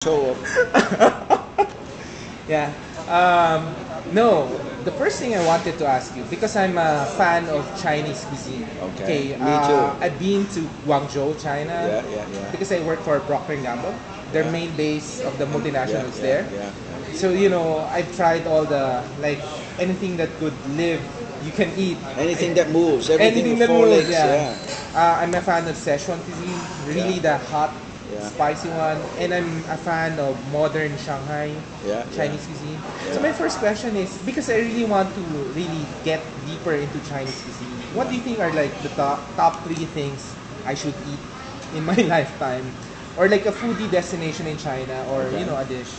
So, Yeah. No, the first thing I wanted to ask you, because I'm a fan of Chinese cuisine. okay, me too. I've been to Guangzhou, China, Yeah. because I work for Procter& and Gamble. Their Yeah. main base of the Yeah, multinationals yeah, there. yeah. So, I've tried all the, like, anything that could live, you can eat. Anything that moves, everything Anything with that four moves, legs, yeah. yeah. I'm a fan of Szechuan cuisine, Yeah. really the hot, Yeah. spicy one, and I'm a fan of modern Shanghai Yeah, Chinese yeah. cuisine. Yeah. So my first question is, because I really want to really get deeper into Chinese cuisine, what do you think are like the top three things I should eat in my lifetime, or like a foodie destination in China, or Okay. a dish?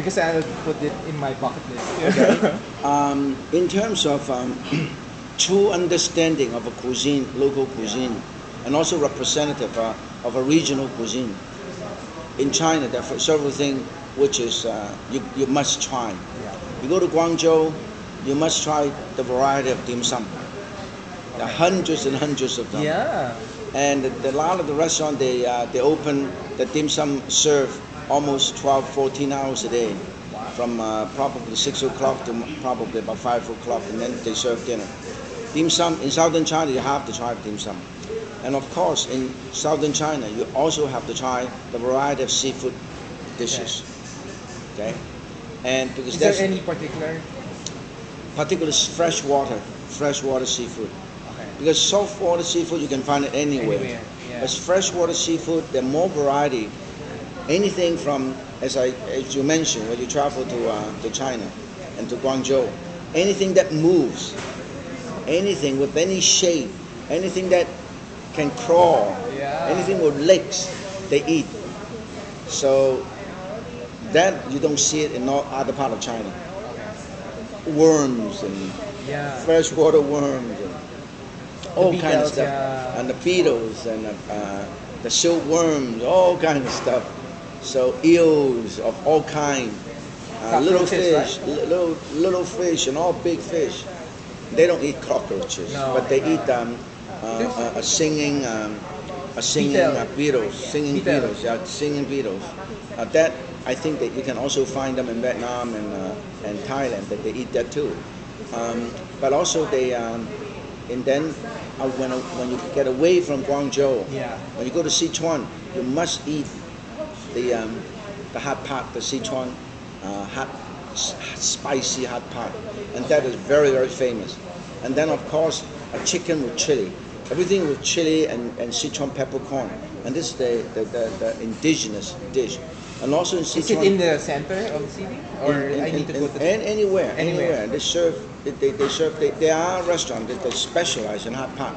Because I'll put it in my bucket list. Okay. In terms of true understanding of a cuisine, local cuisine, and also representative of a regional cuisine, in China, there are several things which is you must try. Yeah. You go to Guangzhou, you must try the variety of dim sum. There are hundreds and hundreds of them. Yeah. And a lot of the restaurant they open the dim sum serve almost 12, 14 hours a day, from probably 6 o'clock to probably about 5 o'clock, and then they serve dinner. Dim sum in southern China, you have to try dim sum, and of course in southern China you also have to try the variety of seafood dishes. Okay, and because Is there that's any particular freshwater seafood. Okay. Because saltwater seafood you can find it anywhere. Anywhere, yeah. As freshwater seafood, there are more variety. Anything from, as you mentioned, when you travel to China and to Guangzhou, anything that moves, anything with any shape, anything that can crawl, Yeah. anything with legs, they eat. So that you don't see it in no other part of China. Worms and Yeah. freshwater worms and all kinds of beetles, stuff, yeah. and the beetles and the silkworms, all kinds of stuff. So eels of all kinds, little Cockroaches, fish, right? little fish, and all big fish. They don't eat cockroaches, No, but they no. eat a singing Beetle. beetles, singing Beetle. beetles, yeah, singing beetles. That I think that you can also find them in Vietnam and Thailand, that they eat that too. But also they and then when you get away from Guangzhou, Yeah. when you go to Sichuan, you must eat the hot pot, the Sichuan spicy hot pot, and that is very, very famous. And then of course a chicken with chili, everything with chili and Sichuan peppercorn, and this is the indigenous dish. And also in Is it Sichuan, in the center of the city, or I need to go to? anywhere. They serve. They are restaurants that they specialize in hot pot.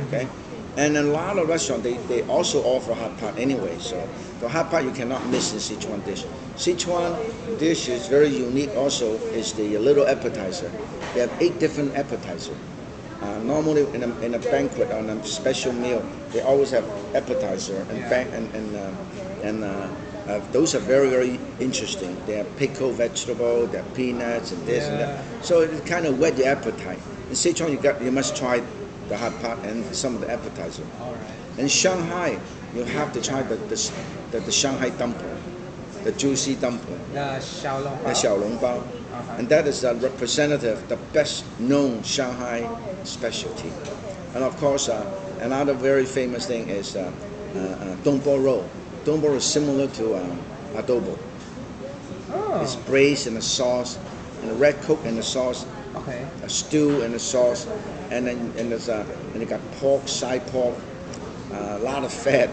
Okay, and a lot of restaurants they also offer hot pot anyway. So the hot pot you cannot miss in Sichuan dish. Sichuan dish is very unique. Also, is the little appetizer. They have 8 different appetizers. Normally in a banquet on a special meal, they always have appetizer and Yeah. those are very, very interesting. They have pickled vegetable, they have peanuts and this and that. Yeah. So it kind of whet your appetite. In Sichuan, you must try the hot pot and some of the appetizer. All right. In Shanghai, you have to try the Shanghai dumpling, the juicy dumpling, The Xiaolong the Bao. xiaolongbao. Uh-huh. And that is the representative, the best known Shanghai specialty. And of course, another very famous thing is Dongbo roll. Dongbo is similar to adobo. Oh. It's braised in a sauce, and a red cook in the sauce, Okay. a stew in the sauce, and then and it got pork, side pork, a lot of fat,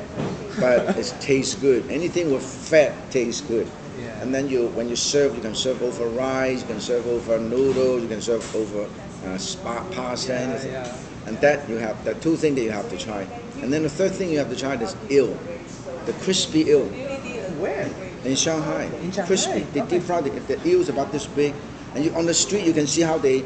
but it tastes good. Anything with fat tastes good. Yeah. And then when you serve, you can serve over rice, you can serve over noodles, you can serve over pasta, Yeah, anything. yeah. And that you have the 2 things that you have to try. And then the 3rd thing you have to try is eel, the crispy eel Where? in Shanghai. In Shanghai, Crispy. They okay. deep fry the eel is about this big, and on the street you can see how they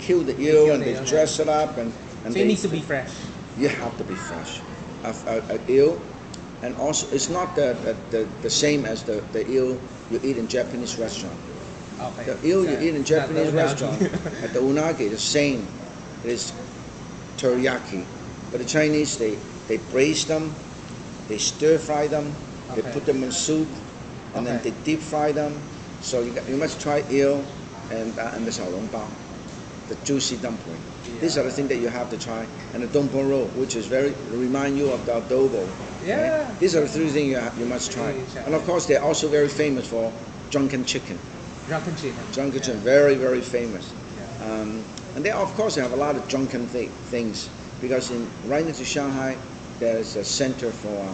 kill the eel kill and the they eel, dress it up and So it needs to be fresh. you have to be fresh. A eel, and also it's not the same as the eel you eat in Japanese restaurant. Okay. The eel you eat in Not the Japanese unagi. restaurant at the unagi, the same. It is teriyaki. But the Chinese, they braise them, they stir fry them, they Okay. put them in soup, and then Okay. they deep fry them. So you must try eel and the xiaolongbao, the juicy dumpling. These are the things that you have to try. And the dumpling roll, which is remind you of the adobo. Yeah. These are the three things you must try. And of course, they're also very famous for drunken chicken. Drunken chicken. Drunken Yeah. chicken, very, very famous. Yeah. And they, of course, they have a lot of drunken things because right into Shanghai, there's a center for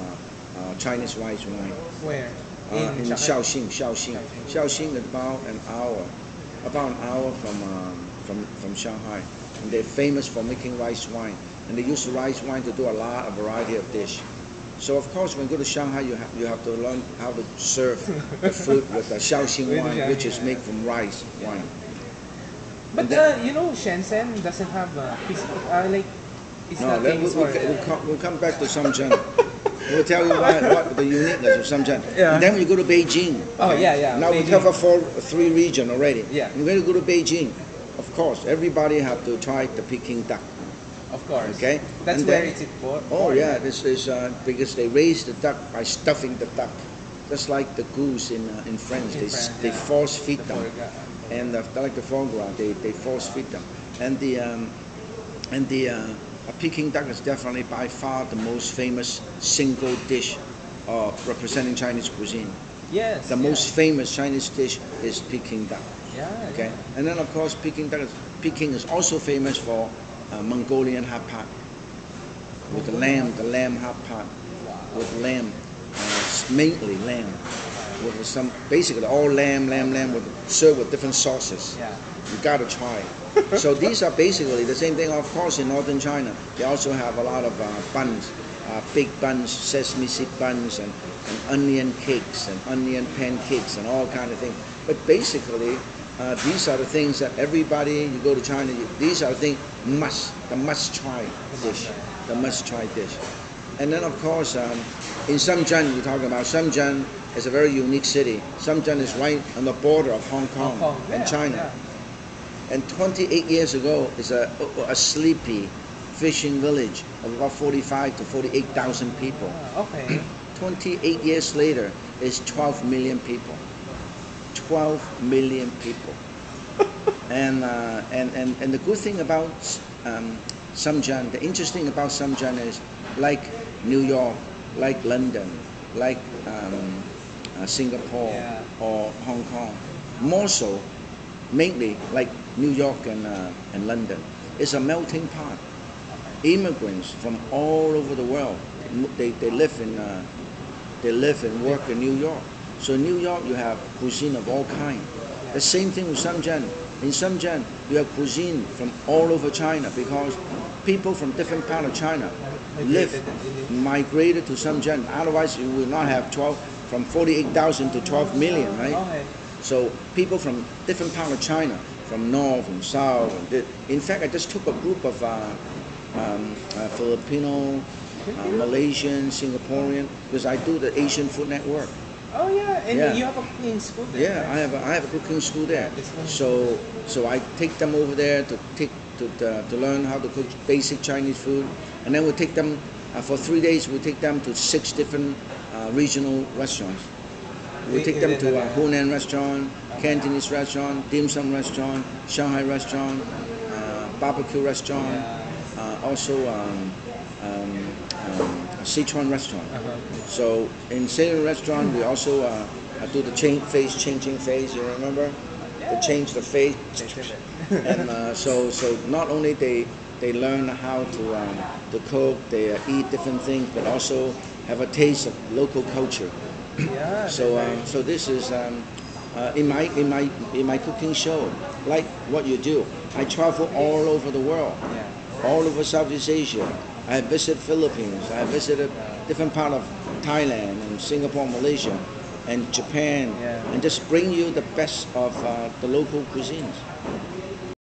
Chinese rice wine. Where? In Shanghai? Shaoxing is about an hour from Shanghai, and they're famous for making rice wine. And they use the rice wine to do a lot of variety of dish. So of course, when you go to Shanghai, you have to learn how to serve the food with the Shaoxing With wine, the which is Shaoxing, made from rice wine. But And then- you know, Shenzhen doesn't have like it's No, not famous for it. we'll come back to Shenzhen. We'll tell you what the uniqueness of Shenzhen. Yeah. And then we go to Beijing. Oh, yeah. Now we Beijing. cover three regions already. Yeah. We're going to go to Beijing. Of course, everybody have to try the Peking duck. Of course. Okay. That's And where then- it's born. Oh yeah, this is because they raise the duck by stuffing the duck, just like the goose in France. In France, They yeah. force feed The them, foie gras. and like the foie gras, they force feed them. And the Peking duck is definitely by far the most famous single dish representing Chinese cuisine. Yes. The most famous Chinese dish is Peking duck. Yeah. Okay, and then of course Peking is also famous for Mongolian hot pot with the lamb hot pot with lamb, mainly lamb, with some basically all lamb with served with different sauces. Yeah. You gotta try. So these are basically the same thing. Of course, in northern China, they also have a lot of buns, big buns, sesame seed buns, and onion cakes and onion pancakes and all kind of things. But basically, these are the things that everybody, you go to China, these are the things the must try dish, the must try dish. And then of course, in Shenzhen, we're talking about Shenzhen is a very unique city. Shenzhen is right on the border of Hong Kong, and China. Yeah. And 28 years ago, is a sleepy fishing village of about 45 to 48,000 people. Okay. 28 years later, is 12 million people. 12 million people. And the good thing about Shenzhen, the interesting about Shenzhen is like New York, like London, like Singapore Yeah. or Hong Kong, more so, mainly like New York and London. It's a melting pot. Immigrants from all over the world, they live and work in New York. So in New York, you have cuisine of all kinds. The same thing with Shenzhen. In Shenzhen, you have cuisine from all over China because people from different part of China migrated to Shenzhen. Otherwise, you will not have from 48,000 to 12 million, right? Okay. So people from different part of China, from north, from south. In fact, I just took a group of Filipino, Malaysian, Singaporean, because I do the Asian Food Network. Oh yeah, and Yeah. you have a cooking school there. Yeah, right? I have a cooking school there. This one. So I take them over there to learn how to cook basic Chinese food, and then we take them for 3 days. We take them to 6 different regional restaurants. We take them to a Hunan restaurant, Cantonese restaurant, dim sum restaurant, Shanghai restaurant, barbecue restaurant, also Sichuan restaurant. So in Sichuan restaurant, we also do the changing phase. You remember? They change the face, and so not only they learn how to cook, they eat different things, but also have a taste of local culture. Yeah. So this is in my cooking show, like what you do. I travel all over the world, all over Southeast Asia. I visit Philippines. I visited different part of Thailand and Singapore, Malaysia, and Japan, and just bring you the best of the local cuisines.